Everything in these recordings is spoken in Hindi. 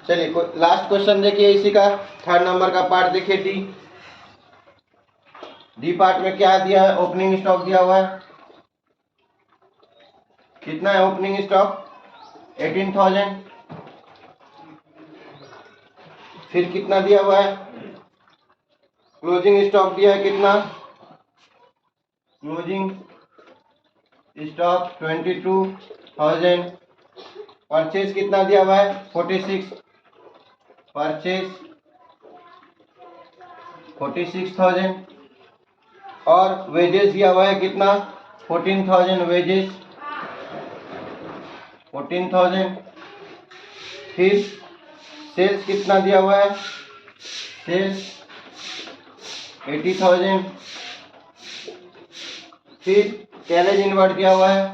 चलिए लास्ट क्वेश्चन देखिए इसी का, 3rd नंबर का पार्ट देखिए डी पार्ट में क्या दिया है, ओपनिंग स्टॉक दिया हुआ है। कितना है ओपनिंग स्टॉक? 18,000। फिर कितना दिया हुआ है? क्लोजिंग स्टॉक दिया है कितना? Closing stock 22,000। परचेज कितना दिया हुआ है? 46। परचेज 46,000। और वेजेस दिया हुआ है कितना? 14,000 वेजेस, 14,000। फिर सेल्स कितना दिया हुआ है? सेल्स 80,000। फिर कैरेज इनवर्ट दिया हुआ है,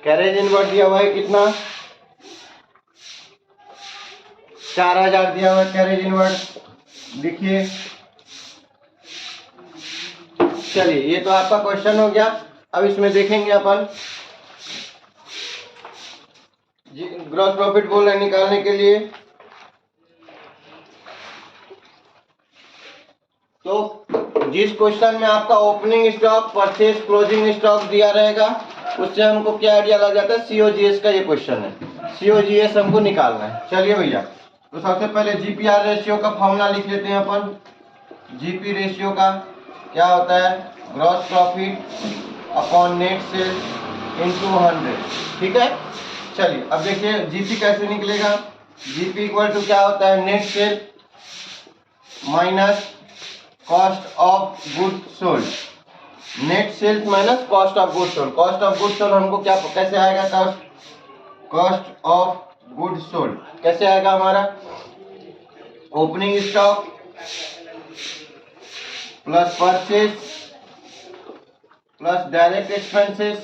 कैरेज इनवर्ट दिया हुआ है कितना? 4,000 दिया हुआ है कैरेज इनवर्ट, लिखिए। चलिए ये तो आपका क्वेश्चन हो गया। अब इसमें देखेंगे अपन ग्रॉस प्रॉफिट बोल रहे निकालने के लिए। तो जिस क्वेश्चन में आपका opening stock, purchase, closing stock दिया रहेगा उससे हमको क्या आइडिया लग जाता है? सीओजीएस का ये क्वेश्चन है, सीओजीएस हमको निकालना है। चलिए भैया, तो सबसे पहले जीपीआर रेशियो का फॉर्मूला लिख लेते हैं अपन। जीपी रेशियो का क्या होता है? Gross profit upon net sales into 100। ठीक है। चलिए अब देखिए जीपी कैसे निकलेगा। जीपी इक्वल टू क्या होता है? Net sale minus cost of good sold. Net sales minus cost of good sold. Cost of good sold हमको क्या कैसे आएगा? कॉस्ट ऑफ गुड सोल्ड कैसे आएगा हमारा? Opening stock plus purchase plus direct expenses.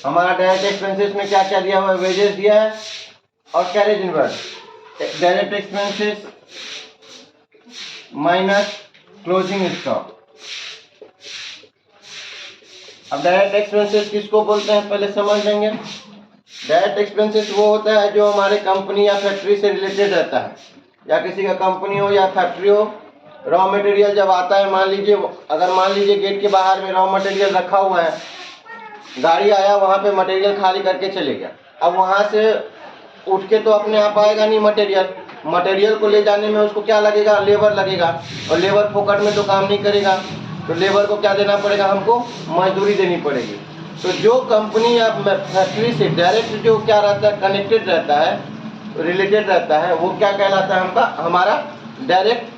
हमारा डायरेक्ट एक्सपेंसेस में क्या क्या दिया हुआ है? वेजेस दिया है और carriage inward. Direct expenses minus closing stock. अब डायरेक्ट एक्सपेंसेस किसको बोलते हैं पहले समझ लेंगे। डायरेक्ट एक्सपेंसेस वो होता है जो हमारे कंपनी या फैक्ट्री से रिलेटेड रहता है, या किसी का कंपनी हो या फैक्ट्री हो। रॉ मटेरियल जब आता है, मान लीजिए अगर मान लीजिए गेट के बाहर में रॉ मटेरियल रखा हुआ है, गाड़ी आया वहाँ पे मटेरियल खाली करके चले गया। अब वहाँ से उठ के तो अपने आप आएगा नहीं मटेरियल। मटेरियल को ले जाने में उसको क्या लगेगा? लेबर लगेगा, और लेबर फोकट में तो काम नहीं करेगा, तो लेबर को क्या देना पड़ेगा? हमको मजदूरी देनी पड़ेगी। तो जो कंपनी या फैक्ट्री से डायरेक्ट जो क्या रहता है? कनेक्टेड रहता है, रिलेटेड रहता है, वो क्या कहलाता है? हमारा डायरेक्ट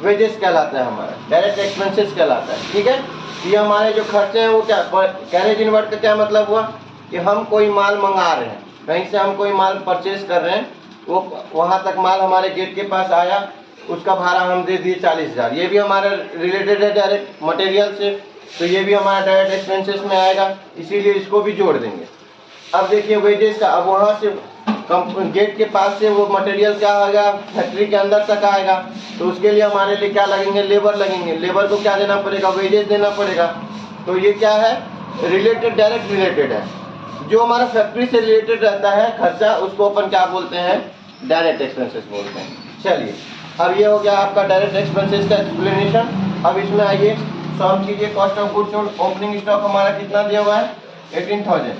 वेजेस कहलाता है, हमारा डायरेक्ट एक्सपेंसेस कहलाता है। ठीक है। ये हमारे जो खर्चे हैं वो क्या? कैरेज इनवर्ट का क्या मतलब हुआ कि हम कोई माल मंगा रहे हैं, कहीं से हम कोई माल परचेज कर रहे हैं, वो वहाँ तक माल हमारे गेट के पास आया, उसका भाड़ा हम दे दिए 40,000। ये भी हमारा रिलेटेड है डायरेक्ट मटेरियल से, तो ये भी हमारा डायरेक्ट एक्सपेंसेस में आएगा, इसीलिए इसको भी जोड़ देंगे। अब देखिए वेजेस का, अब वहाँ से गेट के पास से वो मटेरियल क्या आएगा? फैक्ट्री के अंदर तक आएगा, तो उसके लिए हमारे लिए क्या लगेंगे? लेबर लगेंगे। लेबर को क्या देना पड़ेगा? वेजेस देना पड़ेगा। तो ये क्या है? रिलेटेड, डायरेक्ट रिलेटेड है। जो हमारा फैक्ट्री से रिलेटेड रहता है खर्चा, उसको अपन क्या बोलते हैं? डायरेक्ट एक्सपेंसेस बोलते हैं। चलिए अब ये हो गया आपका डायरेक्ट एक्सपेंसेस का एक्सप्लेनेशन। अब इसमें आइए सॉल्व कीजिए। Cost of goods sold, opening stock हमारा कितना दिया हुआ है? 18,000।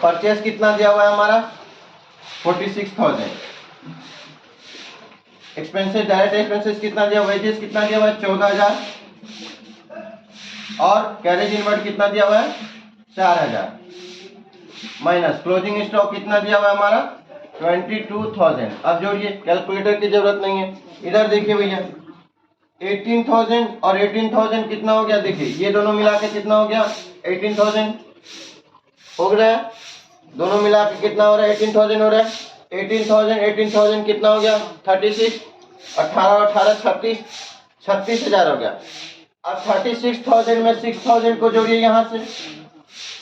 परचेस कितना दिया हुआ है हमारा? 46,000। एक्सपेंसेस, डायरेक्ट एक्सपेंसेस कितना दिया? वेजेस कितना दिया हुआ है? 14,000। और कैरेज इनवर्ट कितना दिया हुआ है? 4,000। माइनस क्लोजिंग स्टॉक कितना दिया हुआ है हमारा? 22,000। अब जोड़िए, कैलकुलेटर की जरूरत नहीं है। इधर देखिए भैया, 18,000 और 18,000 कितना हो गया? देखिए ये दोनों मिला के कितना हो गया? 18,000 हो रहा है। दोनों मिला के कितना हो रहा है? 18,000 हो रहा है। 18,000 कितना हो गया? 36। 18 18 36, 36,000 हो गया। अब 36,000 में 6,000 को जोड़िए, यहाँ से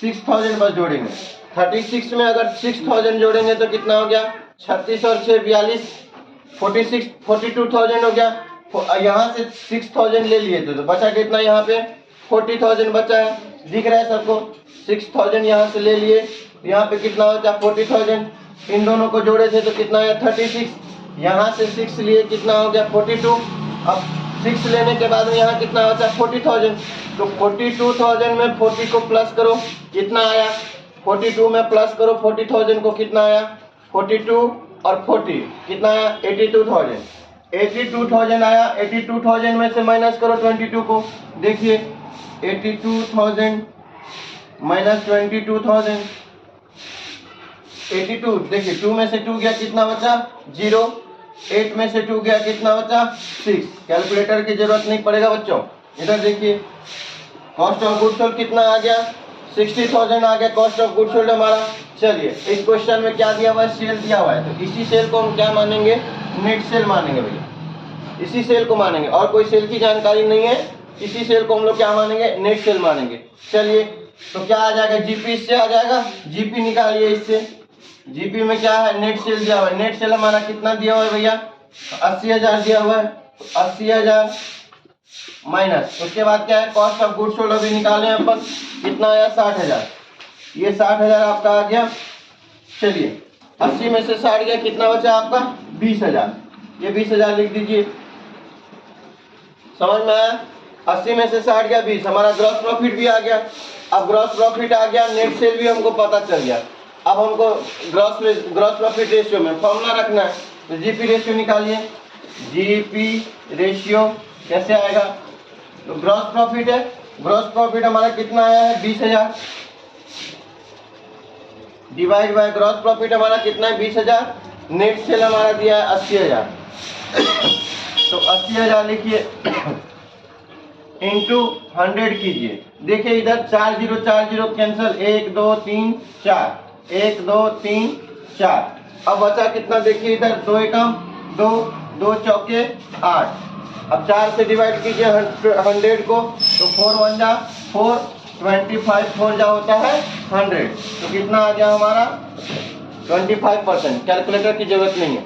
6,000 बस जोड़ेंगे। 36 में अगर 6,000 जोड़ेंगे तो कितना हो गया? 36 और 6 42, 42,000 हो गया। यहाँ से 6,000 ले लिए थे तो बचा कितना? यहाँ पे 40,000 बचा है। दिख रहा है सबको? 6000 यहाँ से ले लिए, यहाँ पे कितना होता है 40,000, इन दोनों को जोड़े थे तो कितना आया 36, यहाँ से 6 लिए कितना हो गया 42, अब 6 लेने के बाद में यहाँ कितना होता है 40,000, तो 42,000 में 40 को प्लस करो कितना आया, 42 में प्लस करो 40,000 को कितना आया 42 और 40 कितना आया 82,000, 82,000 आया। 82,000 में से माइनस करो 22 को, देखिए 82,000 माइनस 22,000, 82 देखिए 2 में से 2 गया कितना बचा 0, 8 में से 2 गया कितना बचा 6। कैलकुलेटर की जरूरत नहीं पड़ेगा बच्चों। इधर देखिए कॉस्ट ऑफ गुड्स सोल्ड कितना आ गया 60,000 आ गया कॉस्ट ऑफ गुड्स सोल्ड हमारा। चलिए इस क्वेश्चन में क्या दिया हुआ है, सेल दिया हुआ है, तो इसी सेल को हम क्या मानेंगे, नेट सेल मानेंगे भैया, इसी सेल को मानेंगे, और कोई सेल की जानकारी नहीं है, इसी सेल को हम लोग क्या मानेंगे, नेट सेल मानेंगे। चलिए तो क्या आ जाएगा, जीपी इससे आ जाएगा, जीपी निकालिए इससे, जीपी में क्या है नेट सेल दिया हुआ है, नेट सेल हमारा कितना दिया हुआ है भैया 80,000 दिया हुआ है, 80,000 माइनस उसके बाद क्या है कॉस्ट ऑफ गुड्स सोल्ड अभी निकालें अपन, कितना आया 60,000, ये 60,000 आपका आ गया। चलिए 80 में से 60 गया कितना बचा आपका 20,000, ये 20,000 लिख दीजिए, समझ में आया। 80 में से 60 गया 20, हमारा ग्रॉस प्रॉफिट भी आ गया। अब ग्रॉस प्रॉफिट आ गया, नेट सेल भी हमको पता चल गया। अब हमको ग्रॉस प्रॉफिट रेशियो में फॉर्मूला रखना है, तो जीपी रेशियो निकालिए, जीपी रेशियो कैसे आएगा, तो ग्रॉस प्रॉफिट है, ग्रॉस प्रॉफिट हमारा कितना आया है 20,000 डिवाइड बाय ग्रॉस प्रॉफिट हमारा कितना है 20,000, नेट सेल हमारा दिया है 80,000, तो 80,000 लिखिए इंटू 100 कीजिए, देखिए इधर 4 0 कैंसिल, 1 2 3 4, 1 2 3 4, अब बचा कितना देखिए इधर 2 एकम 2, 2 चौके 8, अब 4 से डिवाइड कीजिए 100 को, तो 4 1 जा 4, 25 4 जा होता है 100, तो कितना आ गया हमारा 25%, कैलकुलेटर की जरूरत नहीं है।